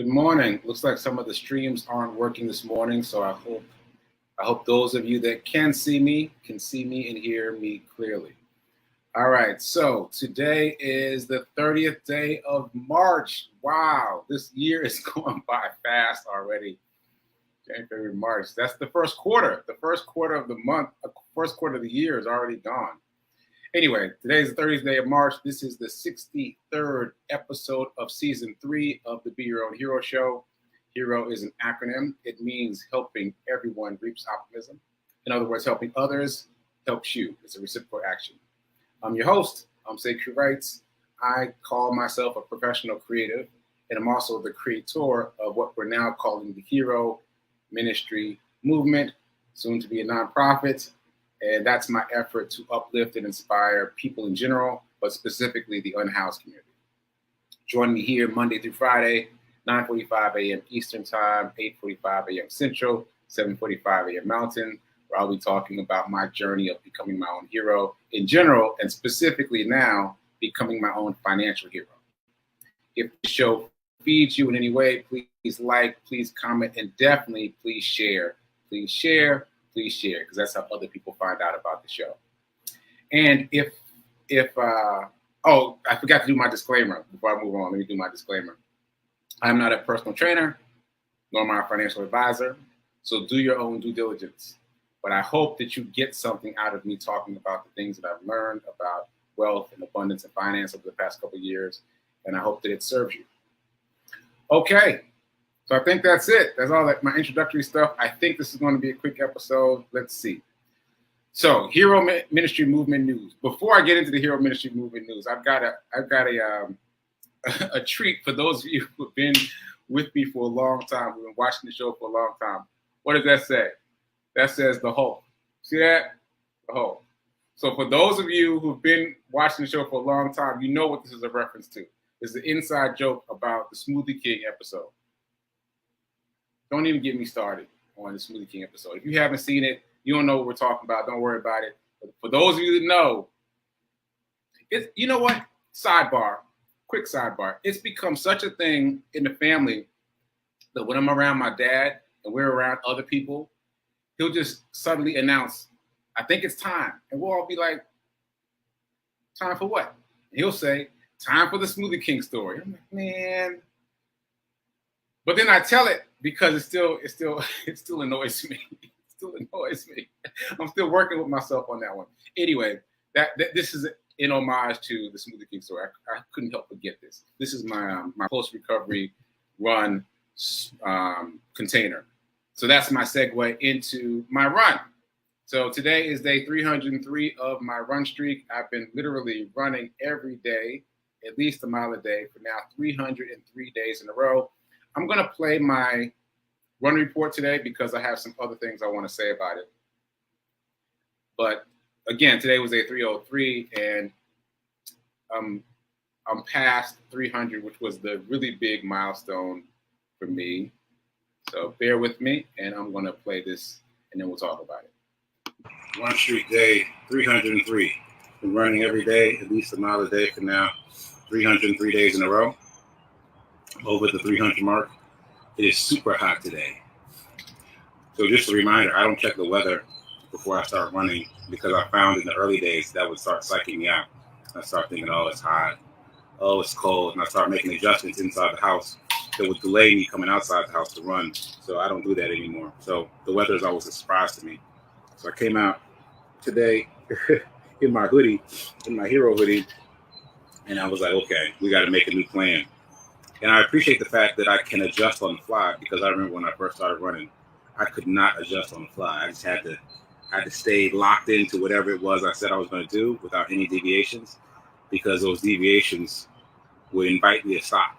morning. Looks like some of the streams aren't working this morning, so I hope those of you that can see me and hear me clearly. All right, so today is the 30th day of March. Wow, this year is going by fast already. January, February, March. That's the first quarter. The first quarter of the month, first quarter of the year is already gone. Anyway, today is the 30th day of March. This is the 63rd episode of season 3 of the Be Your Own Hero show. HERO is an acronym. It means helping everyone reach optimism. In other words, helping others helps you. It's a reciprocal action. I'm your host. I'm Sekou. I call myself a professional creative, and I'm also the creator of what we're now calling the HERO Ministry Movement, soon to be a nonprofit. And that's my effort to uplift and inspire people in general, but specifically the unhoused community. Join me here Monday through Friday, 9:45 a.m. Eastern Time, 8:45 a.m. Central, 7:45 a.m. Mountain, where I'll be talking about my journey of becoming my own hero in general, and specifically now, becoming my own financial hero. If the show feeds you in any way, please like, please comment, and definitely please share. Please share, because that's how other people find out about the show. And if I forgot to do my disclaimer before I move on. Let me do my disclaimer. I'm not a personal trainer, nor am I a financial advisor, so do your own due diligence. But I hope that you get something out of me talking about the things that I've learned about wealth and abundance and finance over the past couple of years, and I hope that it serves you. Okay. So I think that's it. That's all my introductory stuff. I think this is going to be a quick episode. Let's see. So HERO Ministry Movement news. Before I get into the HERO Ministry Movement news, I've got a treat for those of you who've been with me for a long time, who've been watching the show for a long time. What does that say? That says the Hulk. See that? The Hulk. So for those of you who've been watching the show for a long time, you know what this is a reference to. It's the inside joke about the Smoothie King episode. Don't even get me started on the Smoothie King episode. If you haven't seen it, you don't know what we're talking about. Don't worry about it. But for those of you that know, you know what? Quick sidebar. It's become such a thing in the family that when I'm around my dad and we're around other people, he'll just suddenly announce, I think it's time. And we'll all be like, time for what? And he'll say, time for the Smoothie King story. I'm like, man. But then I tell it because it still annoys me. It still annoys me. I'm still working with myself on that one. Anyway, that this is in homage to the Smoothie King story. I couldn't help but get this. This is my post-recovery run container. So that's my segue into my run. So today is day 303 of my run streak. I've been literally running every day, at least a mile a day for now 303 days in a row. I'm going to play my run report today because I have some other things I want to say about it. But again, today was day 303, and I'm past 300, which was the really big milestone for me. So bear with me, and I'm going to play this, and then we'll talk about it. Run streak day 303. Been running every day, at least a mile a day for now, 303 days in a row. Over the 300 mark. It is super hot today. So just a reminder, I don't check the weather before I start running because I found in the early days that would start psyching me out. I start thinking, oh, it's hot. Oh, it's cold. And I start making adjustments inside the house that would delay me coming outside the house to run. So I don't do that anymore. So the weather is always a surprise to me. So I came out today in my hoodie, in my hero hoodie, and I was like, okay, we got to make a new plan. And I appreciate the fact that I can adjust on the fly because I remember when I first started running, I could not adjust on the fly. I just had to stay locked into whatever it was I said I was going to do without any deviations because those deviations would invite me to stop.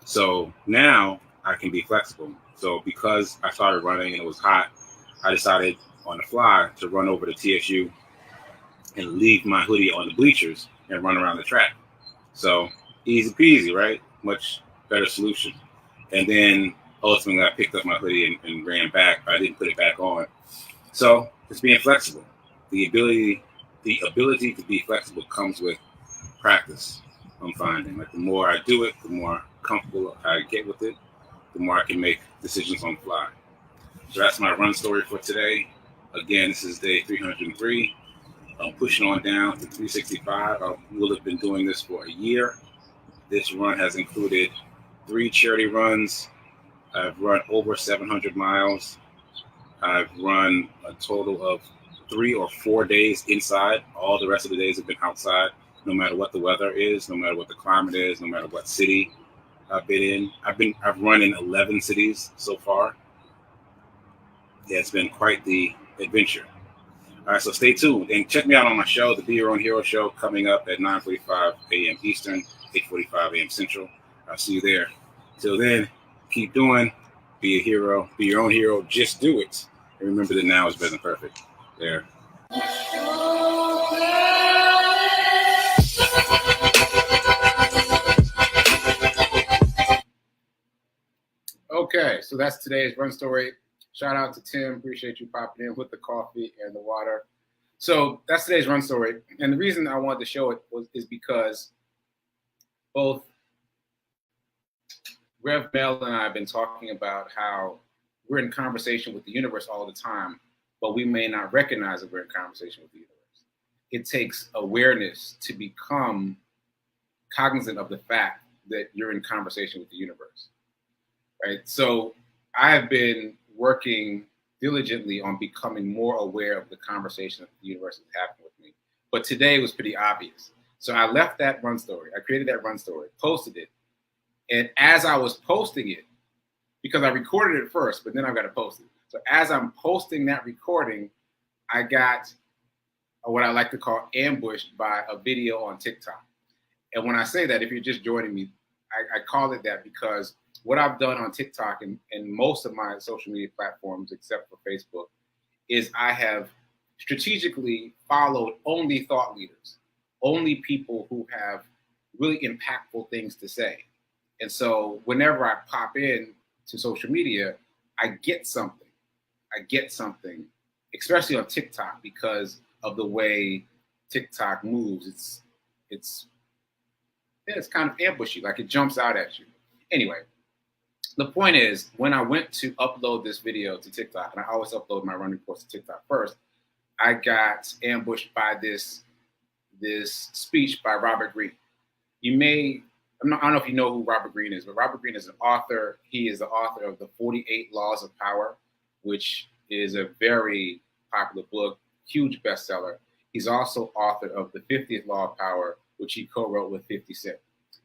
So now I can be flexible. So because I started running and it was hot, I decided on the fly to run over to TSU and leave my hoodie on the bleachers and run around the track. So easy peasy, right? Much better solution. And then ultimately I picked up my hoodie and ran back. I didn't put it back on. So it's being flexible. The ability to be flexible comes with practice. I'm finding like the more I do it, the more comfortable I get with it. the more I can make decisions on the fly. So that's my run story for today. Again, this is day 303. I'm pushing on down to 365. I will have been doing this for a year. This run has included 3 charity runs. I've run over 700 miles. I've run a total of 3 or 4 days inside. All the rest of the days have been outside, no matter what the weather is, no matter what the climate is, no matter what city I've been in. I've run in 11 cities so far. Yeah, it's been quite the adventure. All right, so stay tuned and check me out on my show, the Be Your Own Hero Show, coming up at 9:45 a.m. Eastern, 8:45 a.m. Central. I'll see you there. Till then, keep doing. Be a hero. Be your own hero. Just do it. And remember that now is better than perfect. There. Okay, so that's today's run story. Shout out to Tim. Appreciate you popping in with the coffee and the water. So that's today's run story. And the reason I wanted to show it is because both Rev Mel and I have been talking about how we're in conversation with the universe all the time, but we may not recognize that we're in conversation with the universe. It takes awareness to become cognizant of the fact that you're in conversation with the universe, right? So I have been working diligently on becoming more aware of the conversation that the universe is having with me. But today was pretty obvious. So I left that run story. I created that run story, posted it. And as I was posting it, because I recorded it first, but then I've got to post it. So as I'm posting that recording, I got what I like to call ambushed by a video on TikTok. And when I say that, if you're just joining me, I call it that because what I've done on TikTok and most of my social media platforms, except for Facebook, is I have strategically followed only thought leaders, only people who have really impactful things to say. And so whenever I pop in to social media, I get something. Especially on TikTok because of the way TikTok moves. It's kind of ambushy, like it jumps out at you. Anyway, the point is, when I went to upload this video to TikTok, and I always upload my run reports to TikTok first, I got ambushed by this speech by Robert Greene. I don't know if you know who Robert Greene is, but Robert Greene is an author. He is the author of the 48 Laws of Power, which is a very popular book, huge bestseller. He's also author of the 50th Law of Power, which he co-wrote with 50 Cent.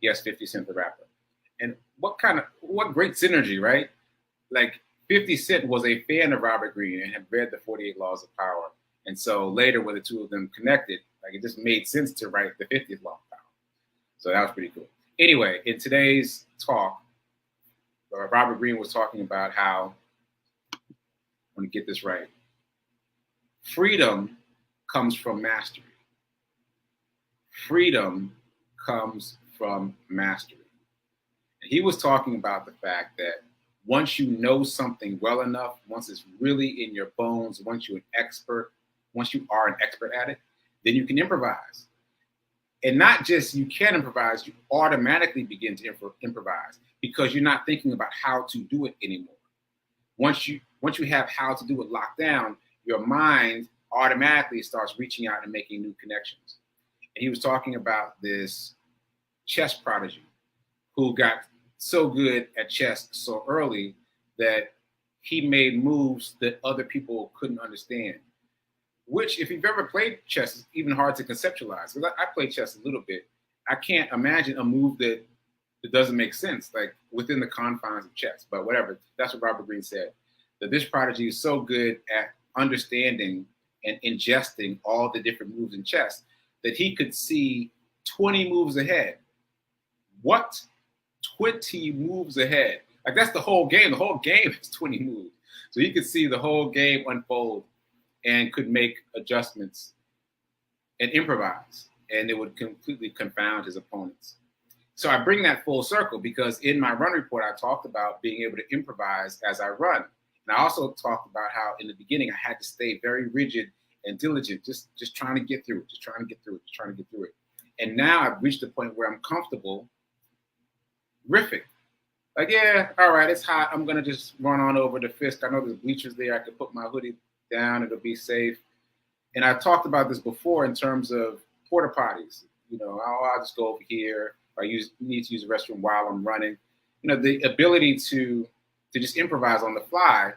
Yes, 50 Cent the rapper. And what great synergy, right? Like 50 Cent was a fan of Robert Greene and had read the 48 Laws of Power. And so later when the two of them connected, like it just made sense to write the 50th Law of Power. So that was pretty cool. Anyway, in today's talk, Robert Greene was talking about how, I'm going to get this right, freedom comes from mastery. Freedom comes from mastery. And he was talking about the fact that once you know something well enough, once it's really in your bones, once you are an expert at it, then you can improvise. And not just you can improvise, you automatically begin to improvise because you're not thinking about how to do it anymore. Once you have how to do it locked down, your mind automatically starts reaching out and making new connections. And he was talking about this chess prodigy who got so good at chess so early that he made moves that other people couldn't understand. Which, if you've ever played chess, is even hard to conceptualize. Because I play chess a little bit. I can't imagine a move that doesn't make sense, like within the confines of chess. But whatever, that's what Robert Greene said. That this prodigy is so good at understanding and ingesting all the different moves in chess that he could see 20 moves ahead. What? 20 moves ahead? Like that's the whole game. The whole game is 20 moves. So he could see the whole game unfold and could make adjustments and improvise, and it would completely confound his opponents. So I bring that full circle because in my run report, I talked about being able to improvise as I run. And I also talked about how in the beginning, I had to stay very rigid and diligent, just trying to get through it. And now I've reached the point where I'm comfortable riffing. Like, yeah, all right, it's hot. I'm gonna just run on over to Fisk. I know there's bleachers there. I could put my hoodie down. It'll be safe. And I talked about this before in terms of porta potties. You know, I'll just go over here. Or need to use the restroom while I'm running. You know, the ability to just improvise on the fly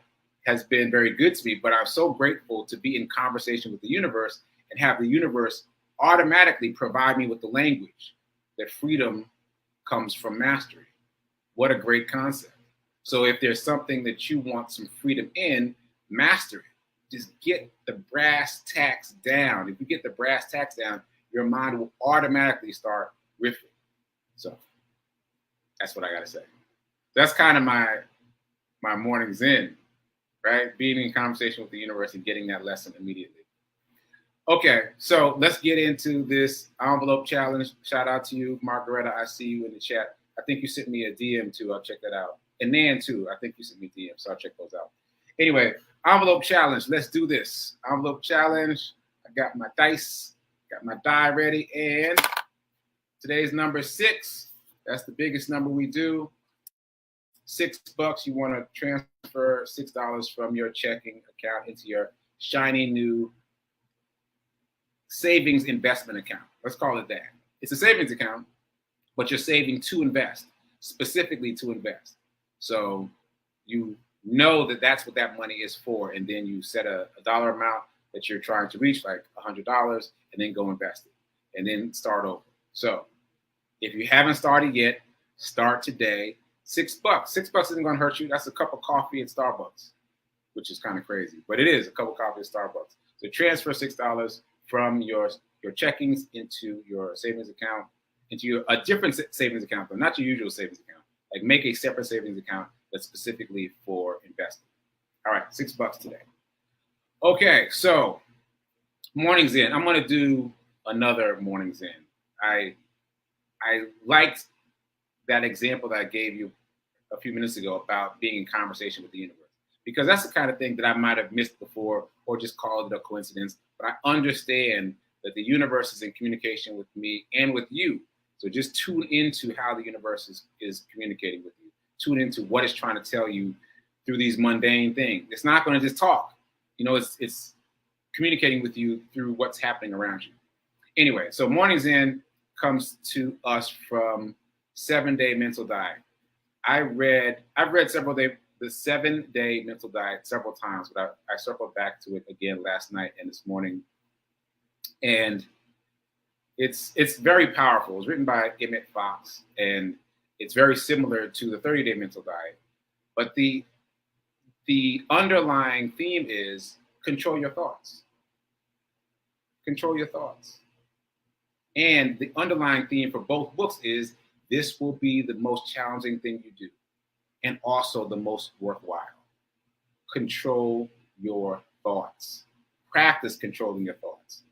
has been very good to me. But I'm so grateful to be in conversation with the universe and have the universe automatically provide me with the language that freedom comes from mastery. What a great concept. So if there's something that you want some freedom in, master it. Just get the brass tacks down. If you get the brass tacks down, your mind will automatically start riffing. So that's what I got to say. That's kind of my morning zen, right? Being in conversation with the universe and getting that lesson immediately. Okay, so let's get into this envelope challenge. Shout out to you, Margaretta. I see you in the chat. I think you sent me a DM too. I'll check that out. And Nan too. I think you sent me a DM, so I'll check those out. Anyway, envelope challenge. Let's do this. Envelope challenge. I got my dice, got my die ready, and today's number 6. That's the biggest number we do. $6. You want to transfer $6 from your checking account into your shiny new savings investment account. Let's call it that. It's a savings account, but you're saving to invest, specifically to invest. So you know that that's what that money is for, and then you set a dollar amount that you're trying to reach, like $100, and then go invest it, and then start over. So if you haven't started yet, start today. $6. $6 isn't going to hurt you. That's a cup of coffee at Starbucks, which is kind of crazy, but it is a cup of coffee at Starbucks. So transfer $6 from your checkings into your savings account, into a different savings account, but not your usual savings account. Like make a separate savings account that's specifically for investing. All right, $6 today. Okay, so morning zen. I'm going to do another morning zen. I liked that example that I gave you a few minutes ago about being in conversation with the universe, because that's the kind of thing that I might have missed before or just called it a coincidence. But I understand that the universe is in communication with me and with you. So just tune into how the universe is communicating with you. Tune into what it's trying to tell you through these mundane things. It's not going to just talk. You know, it's communicating with you through what's happening around you. Anyway, so morning zen comes to us from 7-Day Mental Diet. I've read the 7-Day Mental Diet several times, but I circled back to it again last night and this morning. And it's very powerful. It was written by Emmett Fox, and it's very similar to the 30-Day Mental Diet. But the underlying theme is control your thoughts. Control your thoughts. And the underlying theme for both books is this will be the most challenging thing you do, and also the most worthwhile. Control your thoughts. Practice controlling your thoughts.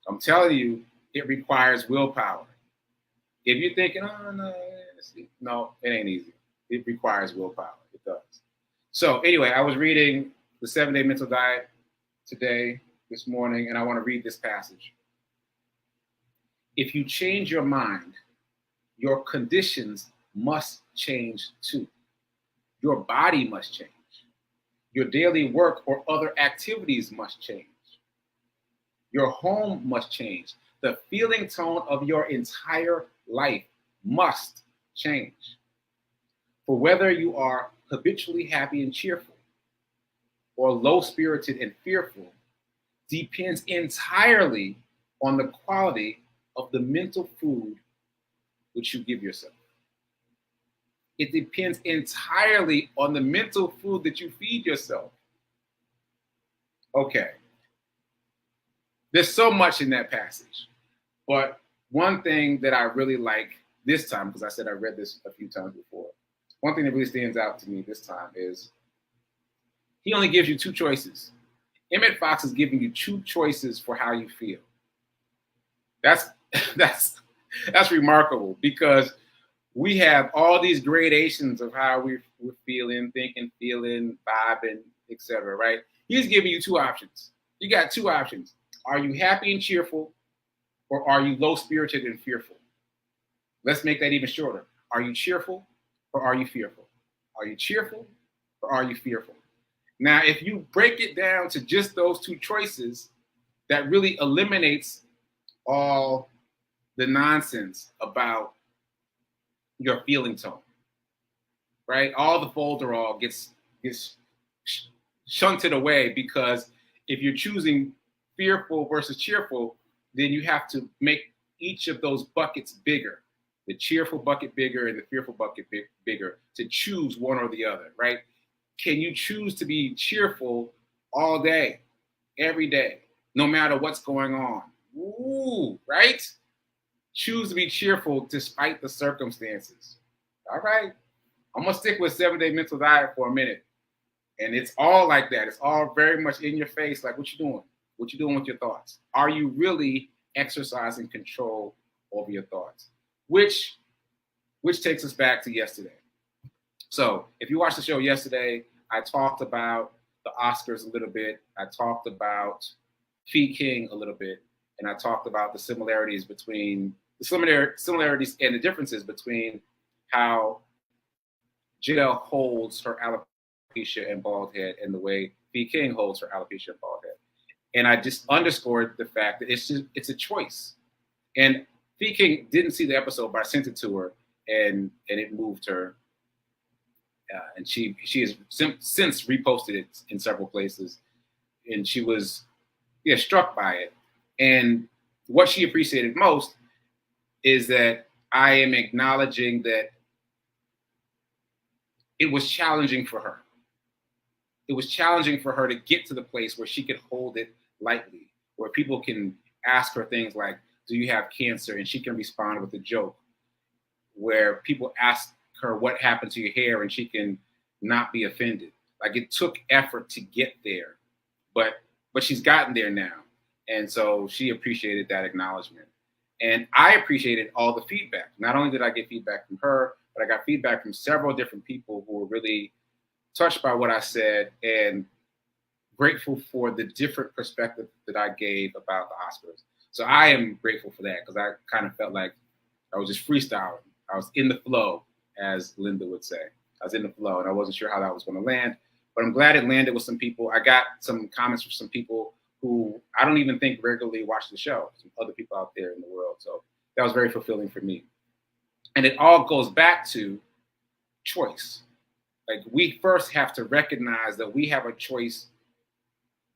I'm telling you, it requires willpower. If you're thinking, oh, no, it ain't easy. It requires willpower. It does. So anyway, I was reading the 7-Day Mental Diet this morning, and I want to read this passage. If you change your mind, your conditions must change too. Your body must change. Your daily work or other activities must change. Your home must change. The feeling tone of your entire life must change. For whether you are habitually happy and cheerful or low-spirited and fearful depends entirely on the quality of the mental food which you give yourself. It depends entirely on the mental food that you feed yourself. Okay. There's so much in that passage. But one thing that I really like this time, because I said I read this a few times before, one thing that really stands out to me this time is he only gives you 2 choices. Emmett Fox is giving you 2 choices for how you feel. That's remarkable, because we have all these gradations of how we're feeling, thinking, feeling, vibing, etc. Right? He's giving you 2 options. You got 2 options. Are you happy and cheerful, or are you low-spirited and fearful? Let's make that even shorter. Are you cheerful or are you fearful? Are you cheerful or are you fearful? Now, if you break it down to just those two choices, that really eliminates all the nonsense about your feeling tone, right? All the folderol gets shunted away, because if you're choosing fearful versus cheerful, then you have to make each of those buckets bigger, the cheerful bucket bigger and the fearful bucket bigger, to choose one or the other, right? Can you choose to be cheerful all day, every day, no matter what's going on? Ooh, right? Choose to be cheerful despite the circumstances. All right. I'm going to stick with 7-day mental diet for a minute. And it's all like that. It's all very much in your face. Like, what you doing? What you doing with your thoughts? Are you really exercising control over your thoughts? Which takes us back to yesterday. So if you watched the show yesterday, I talked about the Oscars a little bit. I talked about Fee King a little bit. And I talked about the similarities and the differences between how Jill holds her alopecia and bald head and the way Fee King holds her alopecia and bald head. And I just underscored the fact that it's a choice. And Fee King didn't see the episode, but I sent it to her, and it moved her. And she has since reposted it in several places, and she was struck by it. And what she appreciated most is that I am acknowledging that it was challenging for her. It was challenging for her to get to the place where she could hold it lightly, where people can ask her things like, do you have cancer? And she can respond with a joke. Where people ask her what happened to your hair and she can not be offended. Like, it took effort to get there, but she's gotten there now. And so she appreciated that acknowledgement. And I appreciated all the feedback. Not only did I get feedback from her, but I got feedback from several different people who were really touched by what I said and grateful for the different perspective that I gave about the Oscars. So I am grateful for that, because I kind of felt like I was just freestyling. I was in the flow, as Linda would say. I was in the flow, and I wasn't sure how that was going to land. But I'm glad it landed with some people. I got some comments from some people who I don't even think regularly watch the show, some other people out there in the world. So that was very fulfilling for me. And it all goes back to choice. Like, we first have to recognize that we have a choice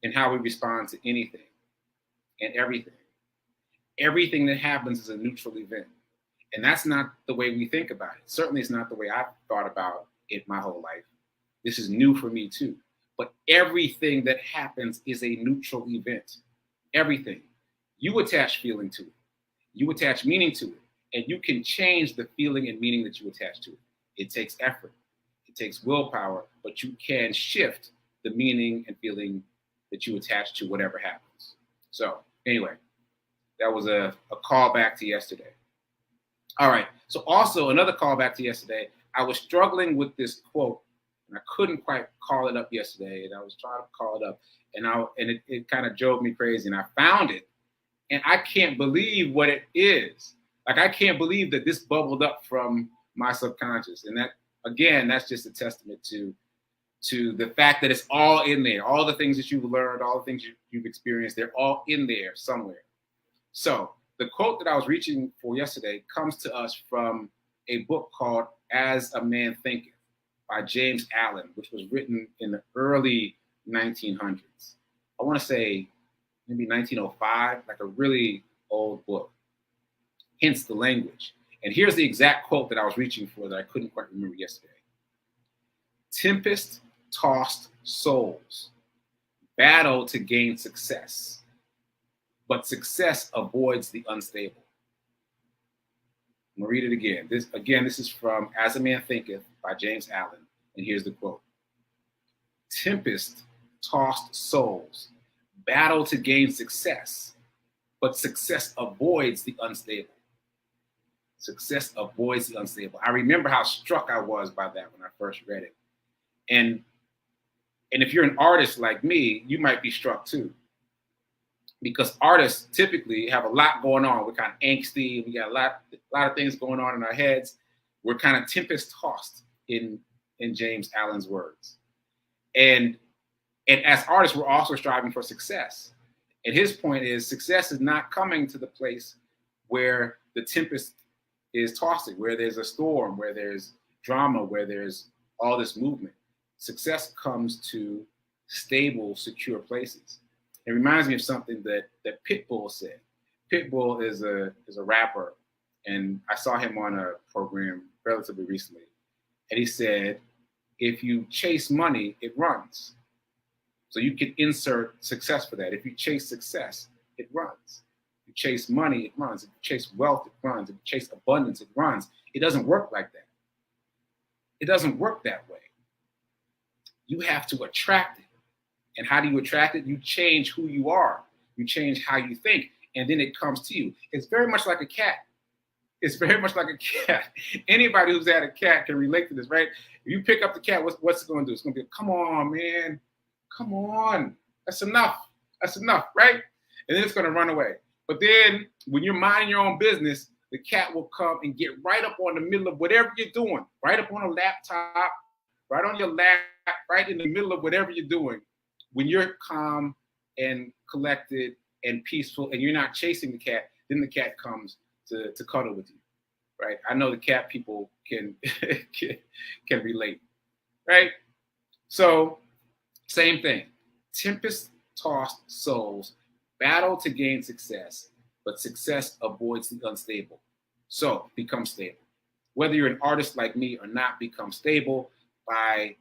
in how we respond to anything and everything. Everything that happens is a neutral event. And that's not the way we think about it. Certainly it's not the way I've thought about it my whole life. This is new for me too. But everything that happens is a neutral event. Everything. You attach feeling to it. You attach meaning to it. And you can change the feeling and meaning that you attach to it. It takes effort. It takes willpower. But you can shift the meaning and feeling that you attach to whatever happens. So anyway, that was a callback to yesterday. All right. So also another callback to yesterday, I was struggling with this quote, and I couldn't quite call it up yesterday. And I was trying to call it up, and it kind of drove me crazy. And I found it, and I can't believe what it is. Like, I can't believe that this bubbled up from my subconscious. And that, again, that's just a testament to the fact that it's all in there. All the things that you've learned, all the things you've experienced, they're all in there somewhere. So the quote that I was reaching for yesterday comes to us from a book called As a Man Thinketh by James Allen, which was written in the early 1900s. I want to say maybe 1905, like a really old book. Hence the language. And here's the exact quote that I was reaching for that I couldn't quite remember yesterday. Tempest-tossed souls battle to gain success, but success avoids the unstable. I'm going to read it again. This is from As a Man Thinketh by James Allen. And here's the quote. Tempest-tossed souls battle to gain success, but success avoids the unstable. Success avoids the unstable. I remember how struck I was by that when I first read it. And if you're an artist like me, you might be struck too. Because artists typically have a lot going on. We're kind of angsty. We got a lot of things going on in our heads. We're kind of tempest tossed in James Allen's words. And as artists, we're also striving for success. And his point is success is not coming to the place where the tempest is tossing, where there's a storm, where there's drama, where there's all this movement. Success comes to stable, secure places. It reminds me of something that Pitbull said. Pitbull is a rapper, and I saw him on a program relatively recently. And he said, if you chase money, it runs. So you can insert success for that. If you chase success, it runs. If you chase money, it runs. If you chase wealth, it runs. If you chase abundance, it runs. It doesn't work like that. It doesn't work that way. You have to attract it. And how do you attract it? You change who you are. You change how you think, and then it comes to you. It's very much like a cat. It's very much like a cat. Anybody who's had a cat can relate to this, right? If you pick up the cat, what's it going to do? It's going to be, come on, man. Come on. That's enough. That's enough, right? And then it's going to run away. But then when you're minding your own business, the cat will come and get right up on the middle of whatever you're doing, right up on a laptop, right on your lap, right in the middle of whatever you're doing. When you're calm and collected and peaceful and you're not chasing the cat, then the cat comes to cuddle with you, right? I know the cat people can relate, right? So same thing. Tempest-tossed souls battle to gain success, but success avoids the unstable. So become stable. Whether you're an artist like me or not, become stable by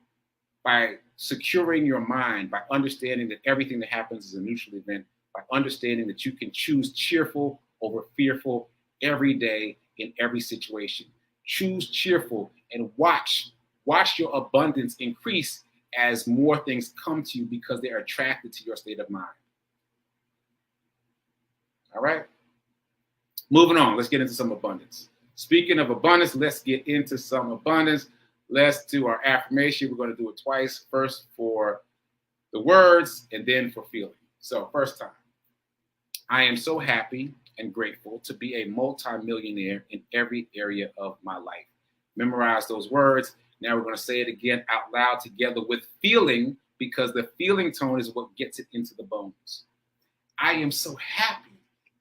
securing your mind, by understanding that everything that happens is a neutral event, by understanding that you can choose cheerful over fearful every day in every situation. Choose cheerful and watch your abundance increase as more things come to you because they're attracted to your state of mind. All right. Moving on, let's get into some abundance. Speaking of abundance, let's get into some abundance. Let's do our affirmation. We're going to do it twice. First for the words and then for feeling. So first time. I am so happy and grateful to be a multimillionaire in every area of my life. Memorize those words. Now we're going to say it again out loud together with feeling, because the feeling tone is what gets it into the bones. I am so happy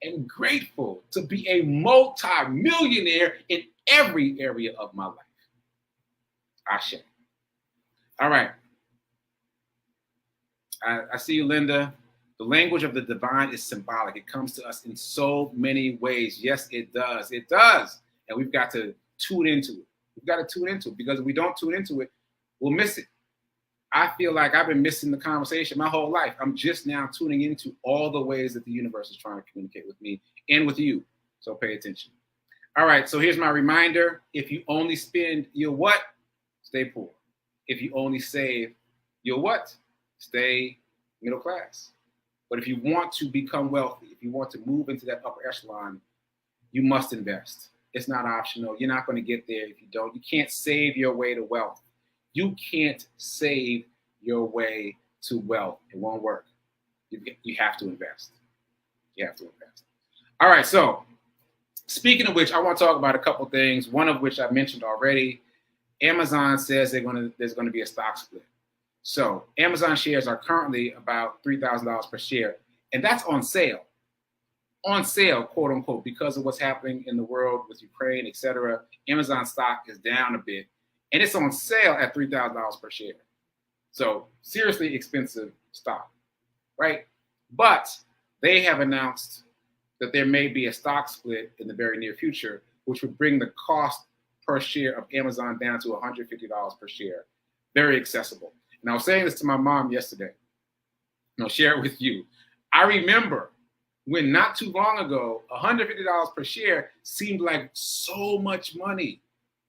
and grateful to be a multimillionaire in every area of my life. Ashe. All right. I see you, Linda. The language of the divine is symbolic. It comes to us in so many ways. Yes, it does. It does. And we've got to tune into it. We've got to tune into it, because if we don't tune into it, we'll miss it. I feel like I've been missing the conversation my whole life. I'm just now tuning into all the ways that the universe is trying to communicate with me and with you. So pay attention. All right. So here's my reminder. If you only spend, you'll what? Stay poor. If you only save, you'll what? Stay middle class. But if you want to become wealthy, if you want to move into that upper echelon, you must invest. It's not optional. You're not going to get there if you don't. You can't save your way to wealth. You can't save your way to wealth. It won't work. You have to invest. You have to invest. All right. So speaking of which, I want to talk about a couple things. One of which I mentioned already. Amazon says there's going to be a stock split. So Amazon shares are currently about $3,000 per share, and that's on sale. On sale, quote unquote, because of what's happening in the world with Ukraine, et cetera. Amazon stock is down a bit, and it's on sale at $3,000 per share. So seriously expensive stock, right? But they have announced that there may be a stock split in the very near future, which would bring the cost per share of Amazon down to $150 per share. Very accessible. And I was saying this to my mom yesterday, and I'll share it with you. I remember when not too long ago, $150 per share seemed like so much money.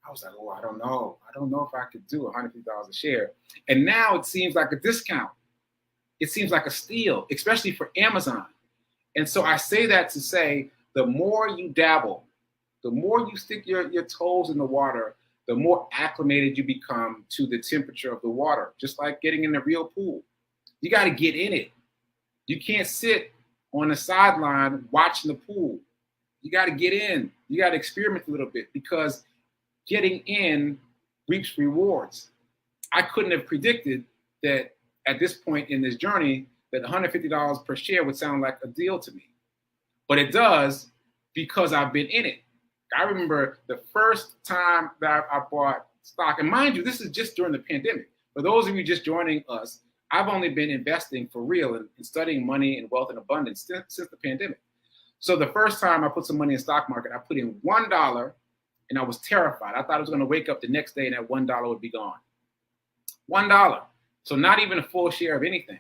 I was like, oh, I don't know. I don't know if I could do $150 a share. And now it seems like a discount. It seems like a steal, especially for Amazon. And so I say that to say, the more you dabble, the more you stick your toes in the water, the more acclimated you become to the temperature of the water, just like getting in a real pool. You got to get in it. You can't sit on the sideline watching the pool. You got to get in. You got to experiment a little bit, because getting in reaps rewards. I couldn't have predicted that at this point in this journey that $150 per share would sound like a deal to me. But it does because I've been in it. I remember the first time that I bought stock, and mind you, this is just during the pandemic. For those of you just joining us, I've only been investing for real and studying money and wealth and abundance since the pandemic. So the first time I put some money in the stock market, I put in $1 and I was terrified. I thought I was going to wake up the next day and that $1 would be gone. $1. So not even a full share of anything.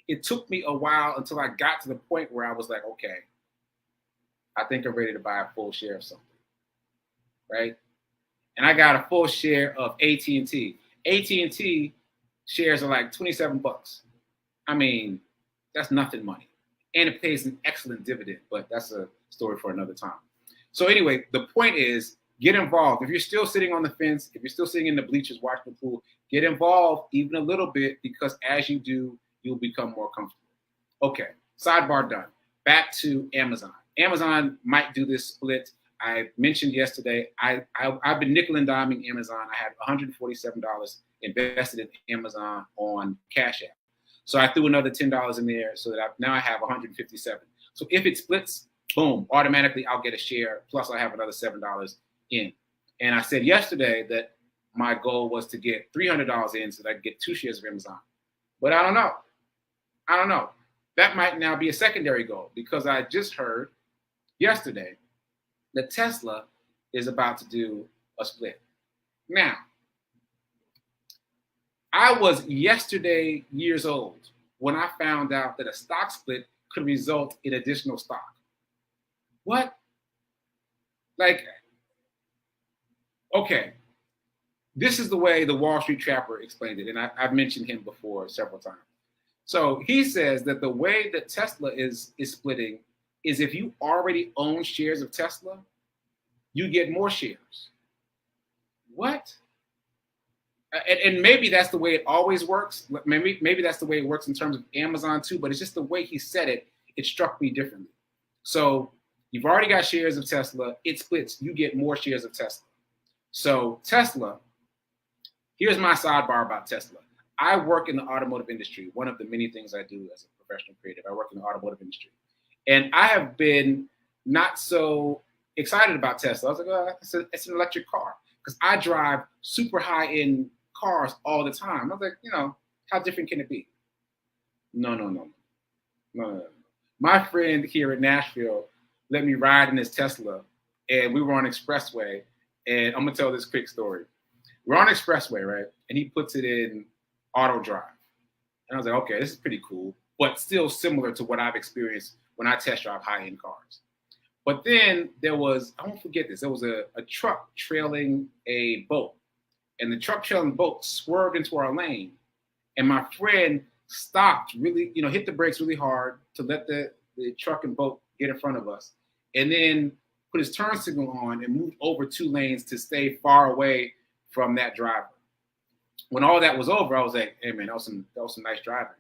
It took me a while until I got to the point where I was like, okay, I think I'm ready to buy a full share of something, right? And I got a full share of AT&T. AT&T shares are like 27 bucks. I mean, that's nothing money. And it pays an excellent dividend, but that's a story for another time. So anyway, the point is, get involved. If you're still sitting on the fence, if you're still sitting in the bleachers watching the pool, get involved even a little bit, because as you do, you'll become more comfortable. Okay, sidebar done. Back to Amazon. Amazon might do this split. I mentioned yesterday, I've been nickel and diming Amazon. I had $147 invested in Amazon on Cash App. So I threw another $10 in there so that now I have 157. So if it splits, boom, automatically I'll get a share. Plus I have another $7 in. And I said yesterday that my goal was to get $300 in so that I could get 2 shares of Amazon. But I don't know. That might now be a secondary goal, because I just heard yesterday that Tesla is about to do a split. Now, I was yesterday years old when I found out that a stock split could result in additional stock. What? Like, okay, this is the way the Wall Street Trapper explained it, and I've mentioned him before several times. So he says that the way that Tesla is splitting is if you already own shares of Tesla, you get more shares. What? And maybe that's the way it always works. Maybe that's the way it works in terms of Amazon too, but it's just the way he said it. It struck me differently. So you've already got shares of Tesla. It splits. You get more shares of Tesla. So Tesla, here's my sidebar about Tesla. I work in the automotive industry. One of the many things I do as a professional creative, I work in the automotive industry. And I have been not so excited about Tesla. I was like, oh, it's an electric car. Because I drive super high-end cars all the time. I was like, how different can it be? No. My friend here in Nashville let me ride in his Tesla, and we were on Expressway. And I'm going to tell this quick story. We're on Expressway, right? And he puts it in auto drive. And I was like, okay, this is pretty cool, but still similar to what I've experienced when I test drive high-end cars. But then there was, I won't forget this, there was a truck trailing a boat. And the truck trailing boat swerved into our lane. And my friend stopped really, hit the brakes really hard to let the truck and boat get in front of us. And then put his turn signal on and moved over 2 lanes to stay far away from that driver. When all that was over, I was like, hey man, that was some nice driving.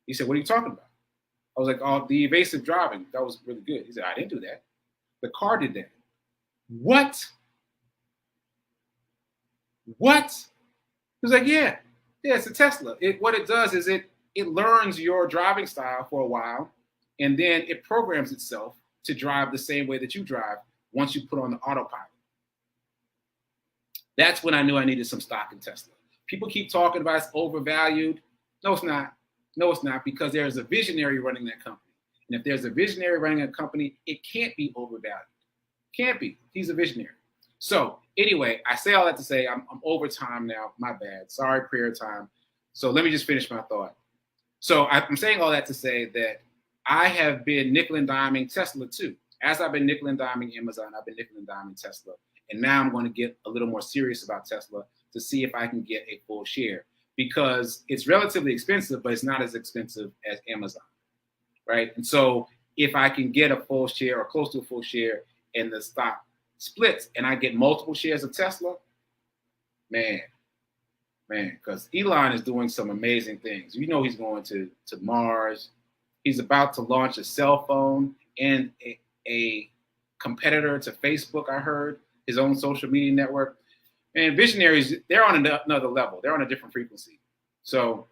He said, what are you talking about? I was like, oh, the evasive driving, that was really good. He said, I didn't do that. The car did that. What? He was like, yeah, it's a Tesla. What it does is it learns your driving style for a while, and then it programs itself to drive the same way that you drive once you put on the autopilot. That's when I knew I needed some stock in Tesla. People keep talking about it's overvalued. No, it's not, because there's a visionary running that company. And if there's a visionary running a company, it can't be overvalued. Can't be. He's a visionary. So anyway, I say all that to say I'm over time now. My bad. Sorry, prayer time. So let me just finish my thought. So I'm saying all that to say that I have been nickel and diming Tesla too. As I've been nickel and diming Amazon, I've been nickel and diming Tesla. And now I'm going to get a little more serious about Tesla to see if I can get a full share, because it's relatively expensive, but it's not as expensive as Amazon, right? And so if I can get a full share or close to a full share and the stock splits and I get multiple shares of Tesla, man, because Elon is doing some amazing things. He's going to Mars. He's about to launch a cell phone and a competitor to Facebook, I heard, his own social media network. And visionaries, they're on another level. They're on a different frequency. So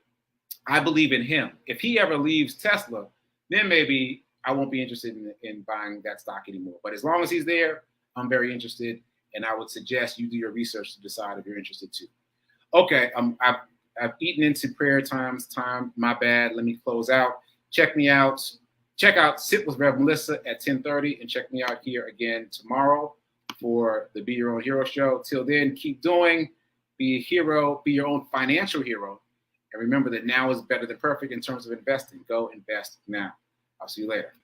I believe in him. If he ever leaves Tesla, then maybe I won't be interested in buying that stock anymore. But as long as he's there, I'm very interested. And I would suggest you do your research to decide if you're interested too. Okay, I've eaten into prayer time. My bad. Let me close out. Check me out. Check out Sit with Rev Melissa at 10:30, and check me out here again tomorrow for the Be Your Own Hero show. Till then, keep doing. Be a hero. Be your own financial hero. And remember that now is better than perfect in terms of investing. Go invest now. I'll see you later.